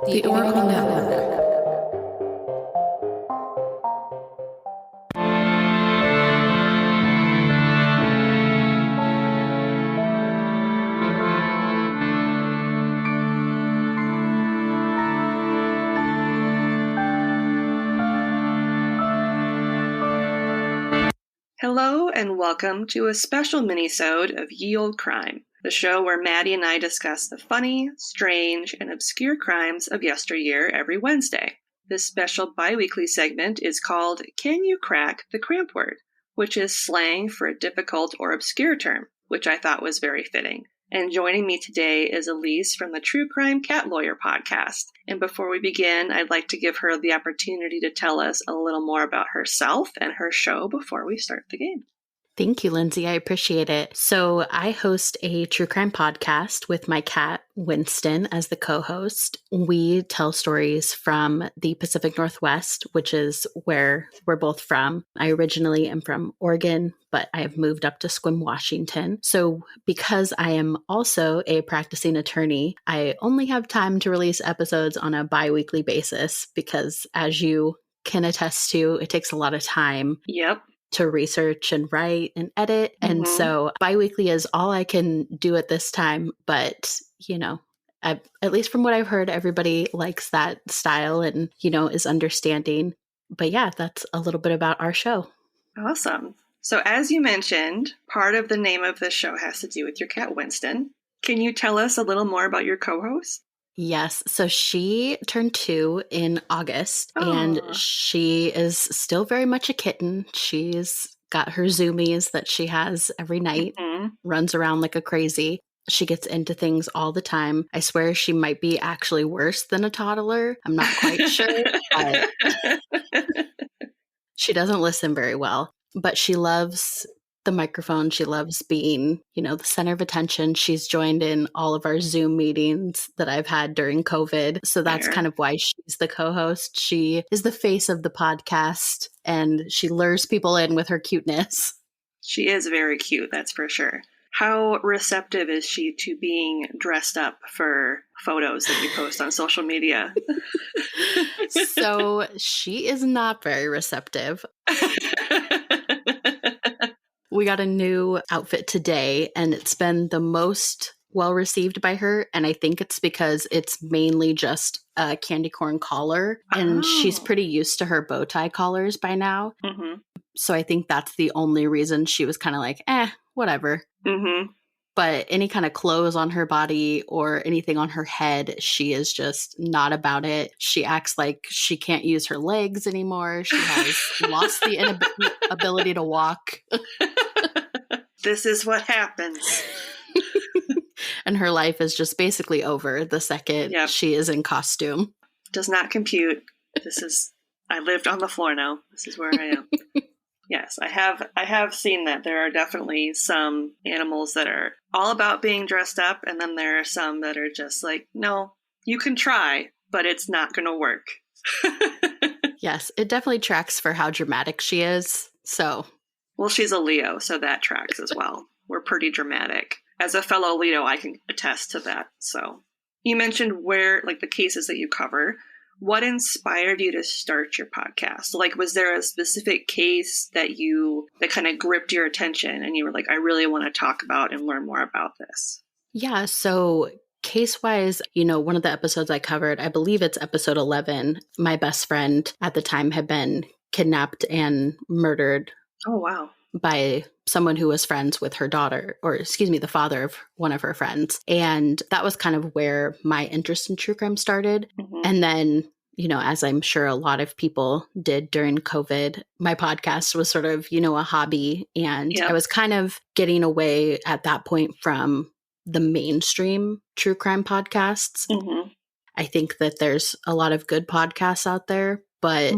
The Oracle Network. Hello and welcome to a special mini-sode of Ye Olde Crime, the show where Maddie and I discuss the funny, strange, and obscure crimes of yesteryear every Wednesday. This special bi-weekly segment is called Can You Crack the Cramp-Word, which is slang for a difficult or obscure term, which I thought was very fitting. And joining me today is Elyse from the True Crime Cat Lawyer podcast. And before we begin, I'd like to give her the opportunity to tell us a little more about herself and her show before we start the game. Thank you, Lindsay. I appreciate it. So I host a true crime podcast with my cat, Winston, as the co-host. We tell stories from the Pacific Northwest, which is where we're both from. I originally am from Oregon, but I have moved up to Sequim, Washington. So because I am also a practicing attorney, I only have time to release episodes on a bi-weekly basis because, as you can attest to, it takes a lot of time. Yep. To research and write and edit. And so bi-weekly is all I can do at this time. But, you know, at least from what I've heard, everybody likes that style and, you know, is understanding. But yeah, that's a little bit about our show. Awesome. So as you mentioned, part of the name of this show has to do with your cat, Winston. Can you tell us a little more about your co-host? Yes. So she turned 2 in August, and she is still very much a kitten. She's got her zoomies that she has every night, runs around like a crazy. She gets into things all the time. I swear she might be actually worse than a toddler. I'm not quite sure, but she doesn't listen very well. But she loves the microphone. She loves being, you know, the center of attention. She's joined in all of our Zoom meetings that I've had during COVID. So that's kind of why she's the co-host. She is the face of the podcast and she lures people in with her cuteness. She is very cute, that's for sure. How receptive is she to being dressed up for photos that you post on social media? So she is not very receptive. We got a new outfit today, and it's been the most well received by her. And I think it's because it's mainly just a candy corn collar, and she's pretty used to her bow tie collars by now. So I think that's the only reason she was kind of like, whatever. But any kind of clothes on her body or anything on her head, she is just not about it. She acts like she can't use her legs anymore. She has lost the ability to walk. This is what happens. And her life is just basically over the second she is in costume. Does not compute. I lived on the floor now. This is where I am. Yes, I have seen that. There are definitely some animals that are all about being dressed up, and then there are some that are just like, no, you can try, but it's not going to work. Yes, it definitely tracks for how dramatic she is. Well, she's a Leo, so that tracks as well. We're pretty dramatic. As a fellow Leo, I can attest to that. So you mentioned the cases that you cover. What inspired you to start your podcast? Like, was there a specific case that kind of gripped your attention and you were like, I really want to talk about and learn more about this? Yeah. So case-wise, you know, one of the episodes I covered, I believe it's episode 11, my best friend at the time had been kidnapped and murdered. Oh, wow. By someone who was friends with her daughter, or excuse me, the father of one of her friends. And that was kind of where my interest in true crime started. And then, you know, as I'm sure a lot of people did during COVID, my podcast was sort of, you know, a hobby. And I was kind of getting away at that point from the mainstream true crime podcasts. I think that there's a lot of good podcasts out there, but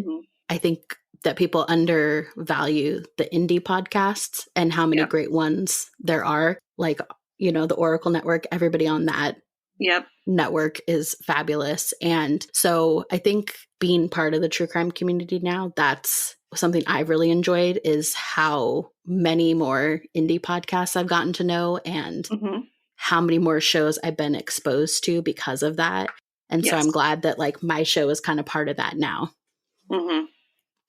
I think that people undervalue the indie podcasts and how many great ones there are. Like, you know, the Oracle Network, everybody on that network is fabulous. And so I think being part of the true crime community now, that's something I've really enjoyed, is how many more indie podcasts I've gotten to know and how many more shows I've been exposed to because of that. And so I'm glad that like my show is kind of part of that now. Mm-hmm.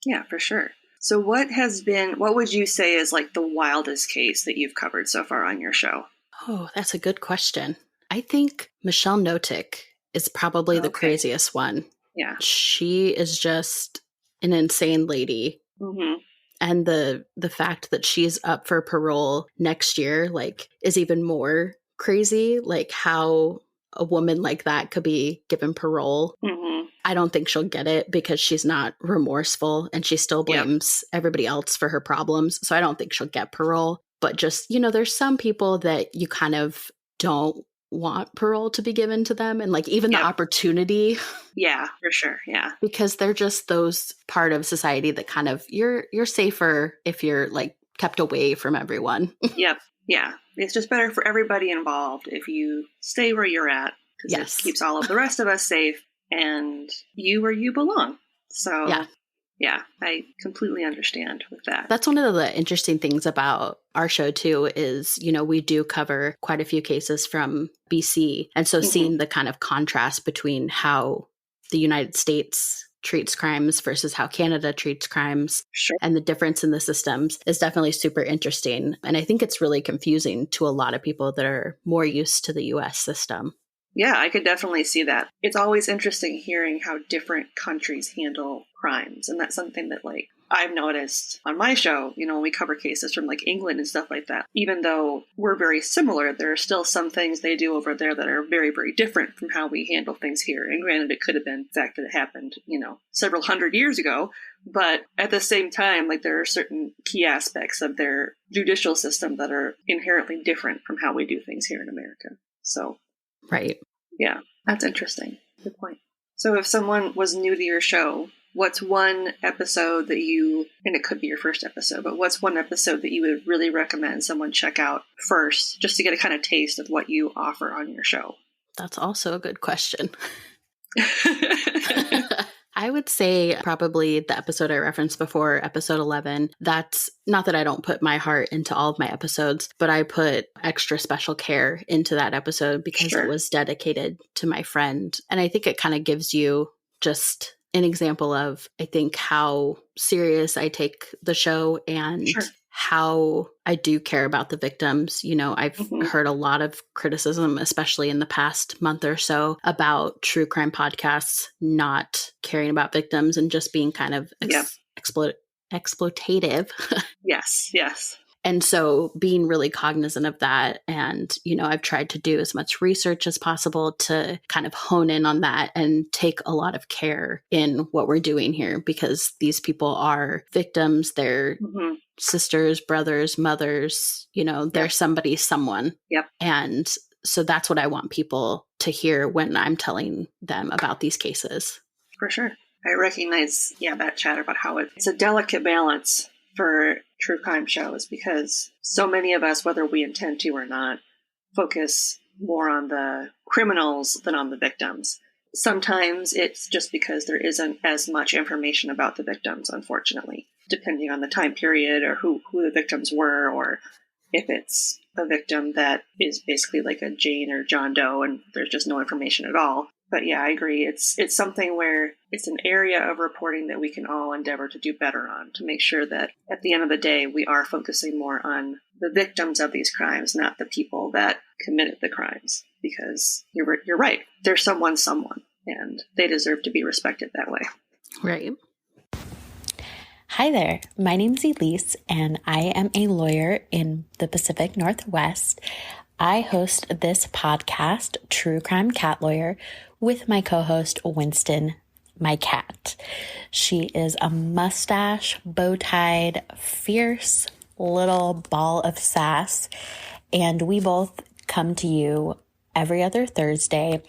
Yeah, for sure. So what would you say is like the wildest case that you've covered so far on your show? Oh, that's a good question. I think Michelle Notick is probably the craziest one. Yeah. She is just an insane lady. Mm-hmm. And the fact that she's up for parole next year, like, is even more crazy. Like how a woman like that could be given parole. Mm-hmm. I don't think she'll get it because she's not remorseful and she still blames everybody else for her problems. So I don't think she'll get parole. But just, there's some people that you kind of don't want parole to be given to them, and like even the opportunity. Yeah, for sure. Yeah. Because they're just those part of society that kind of you're safer if you're like kept away from everyone. Yep. Yeah. It's just better for everybody involved if you stay where you're at, because it keeps all of the rest of us safe and you where you belong. So yeah, I completely understand with that. That's one of the interesting things about our show too is, we do cover quite a few cases from BC. And so seeing the kind of contrast between how the United States treats crimes versus how Canada treats crimes and the difference in the systems is definitely super interesting. And I think it's really confusing to a lot of people that are more used to the US system. Yeah, I could definitely see that. It's always interesting hearing how different countries handle crimes. And that's something that, like, I've noticed on my show, when we cover cases from, like, England and stuff like that. Even though we're very similar, there are still some things they do over there that are very, very different from how we handle things here. And granted, it could have been the fact that it happened, several hundred years ago. But at the same time, like, there are certain key aspects of their judicial system that are inherently different from how we do things here in America. So... Right. Yeah, that's interesting. Good point. So if someone was new to your show, what's one episode that and it could be your first episode, but what's one episode that you would really recommend someone check out first, just to get a kind of taste of what you offer on your show? That's also a good question. I would say probably the episode I referenced before, episode 11. That's not that I don't put my heart into all of my episodes, but I put extra special care into that episode because it was dedicated to my friend. And I think it kind of gives you just an example of, I think, how serious I take the show and how I do care about the victims. I've heard a lot of criticism, especially in the past month or so, about true crime podcasts not caring about victims and just being kind of exploitative. Yes. And so being really cognizant of that. And, I've tried to do as much research as possible to kind of hone in on that and take a lot of care in what we're doing here, because these people are victims. They're sisters, brothers, mothers, they're someone. Yep. And so that's what I want people to hear when I'm telling them about these cases. For sure. I recognize, that chatter about how it's a delicate balance for true crime shows, because so many of us, whether we intend to or not, focus more on the criminals than on the victims. Sometimes it's just because there isn't as much information about the victims, unfortunately, depending on the time period or who the victims were, or if it's a victim that is basically like a Jane or John Doe and there's just no information at all. But yeah, I agree. It's something where it's an area of reporting that we can all endeavor to do better on, to make sure that at the end of the day, we are focusing more on the victims of these crimes, not the people that committed the crimes. Because you're right. They're someone, and they deserve to be respected that way. Right. Hi there. My name's Elyse, and I am a lawyer in the Pacific Northwest. I host this podcast, True Crime Cat Lawyer, with my co-host, Winston, my cat. She is a mustache, bow-tied, fierce little ball of sass, and we both come to you every other Thursday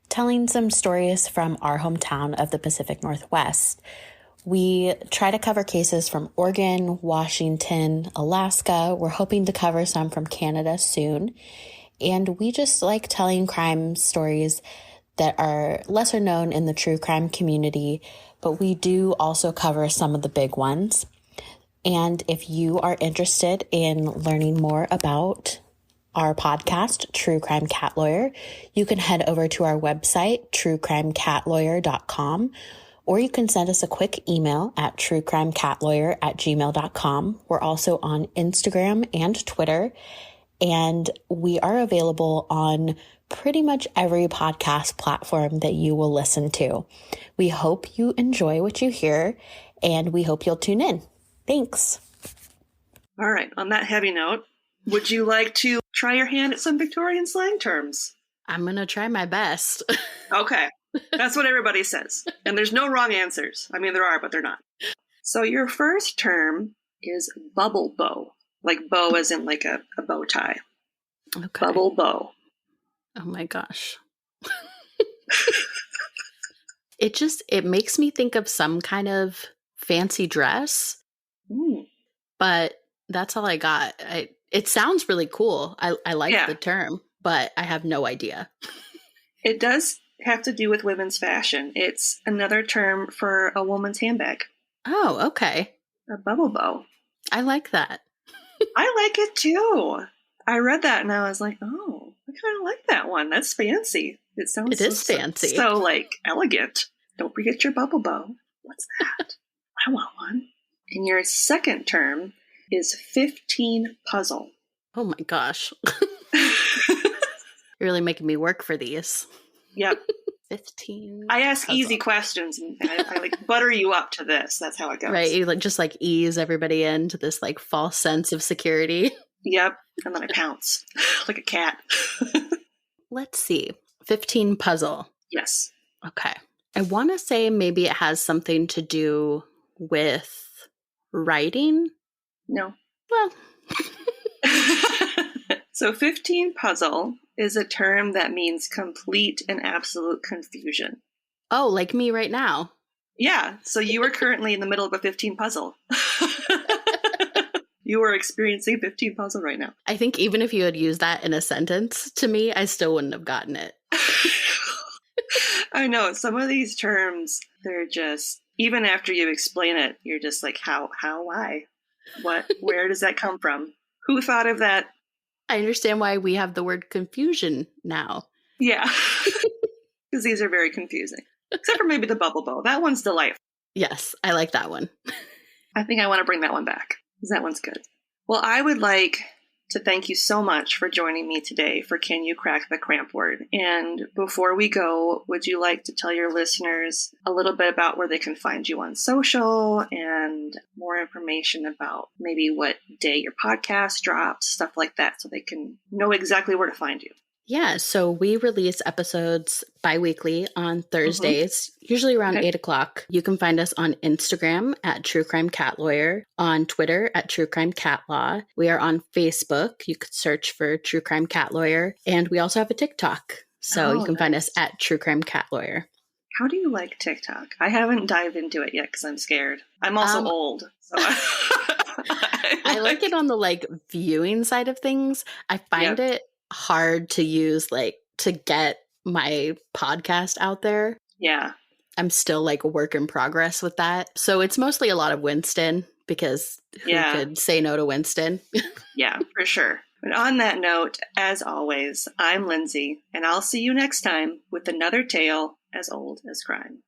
telling some stories from our hometown of the Pacific Northwest. We try to cover cases from Oregon, Washington, Alaska. We're hoping to cover some from Canada soon. And we just like telling crime stories that are lesser known in the true crime community, but we do also cover some of the big ones. And if you are interested in learning more about our podcast, True Crime Cat Lawyer, you can head over to our website, truecrimecatLawyer.com, or you can send us a quick email at truecrimecatLawyer@gmail.com. We're also on Instagram and Twitter, and we are available on pretty much every podcast platform that you will listen to. We hope you enjoy what you hear, and we hope you'll tune in. Thanks. All right. On that heavy note, would you like to try your hand at some Victorian slang terms? I'm going to try my best. Okay. That's what everybody says. And there's no wrong answers. I mean, there are, but they're not. So your first term is bubble bow. Like bow as in like a bow tie. Okay. Bubble bow. Oh my gosh. It makes me think of some kind of fancy dress, but that's all I got. It sounds really cool. I like the term, but I have no idea. It does have to do with women's fashion. It's another term for a woman's handbag. Oh, okay. A bubble bow. I like that. I like it too. I read that and I was like, oh, I kind of like that one. That's fancy. It is fancy. So like elegant. Don't forget your bubble bow. What's that? I want one. And your second term is 15 puzzle. Oh my gosh. You're really making me work for these. Yep. 15. I ask easy questions and I like butter you up to this. That's how it goes. Right. You just ease everybody into this false sense of security. Yep. And then I pounce like a cat. Let's see. 15 puzzle. Yes. Okay. I want to say maybe it has something to do with writing. No. Well. So 15 puzzle is a term that means complete and absolute confusion. Oh, like me right now. Yeah. So you are currently in the middle of a 15 puzzle. You are experiencing 15 puzzle right now. I think even if you had used that in a sentence to me, I still wouldn't have gotten it. I know. Some of these terms, they're just, even after you explain it, you're just like, how, why? What, where does that come from? Who thought of that? I understand why we have the word confusion now. Yeah. Because these are very confusing. Except for maybe the bubble bow. That one's delightful. Yes, I like that one. I think I want to bring that one back. Because that one's good. Well, I would like to thank you so much for joining me today for Can You Crack the Cramp-Word? And before we go, would you like to tell your listeners a little bit about where they can find you on social and more information about maybe what day your podcast drops, stuff like that, so they can know exactly where to find you? Yeah, so we release episodes bi-weekly on Thursdays, usually around 8 o'clock. You can find us on Instagram at True Crime Cat Lawyer, on Twitter at True Crime Cat Law. We are on Facebook. You could search for True Crime Cat Lawyer. And we also have a TikTok. So you can find us at True Crime Cat Lawyer. How do you like TikTok? I haven't dived into it yet because I'm scared. I'm also old. So I like it on the viewing side of things. I find it hard to use to get my podcast out there. Yeah. I'm still a work in progress with that. So it's mostly a lot of Winston because who could say no to Winston? Yeah, for sure. But on that note, as always, I'm Lindsay, and I'll see you next time with another tale as old as crime.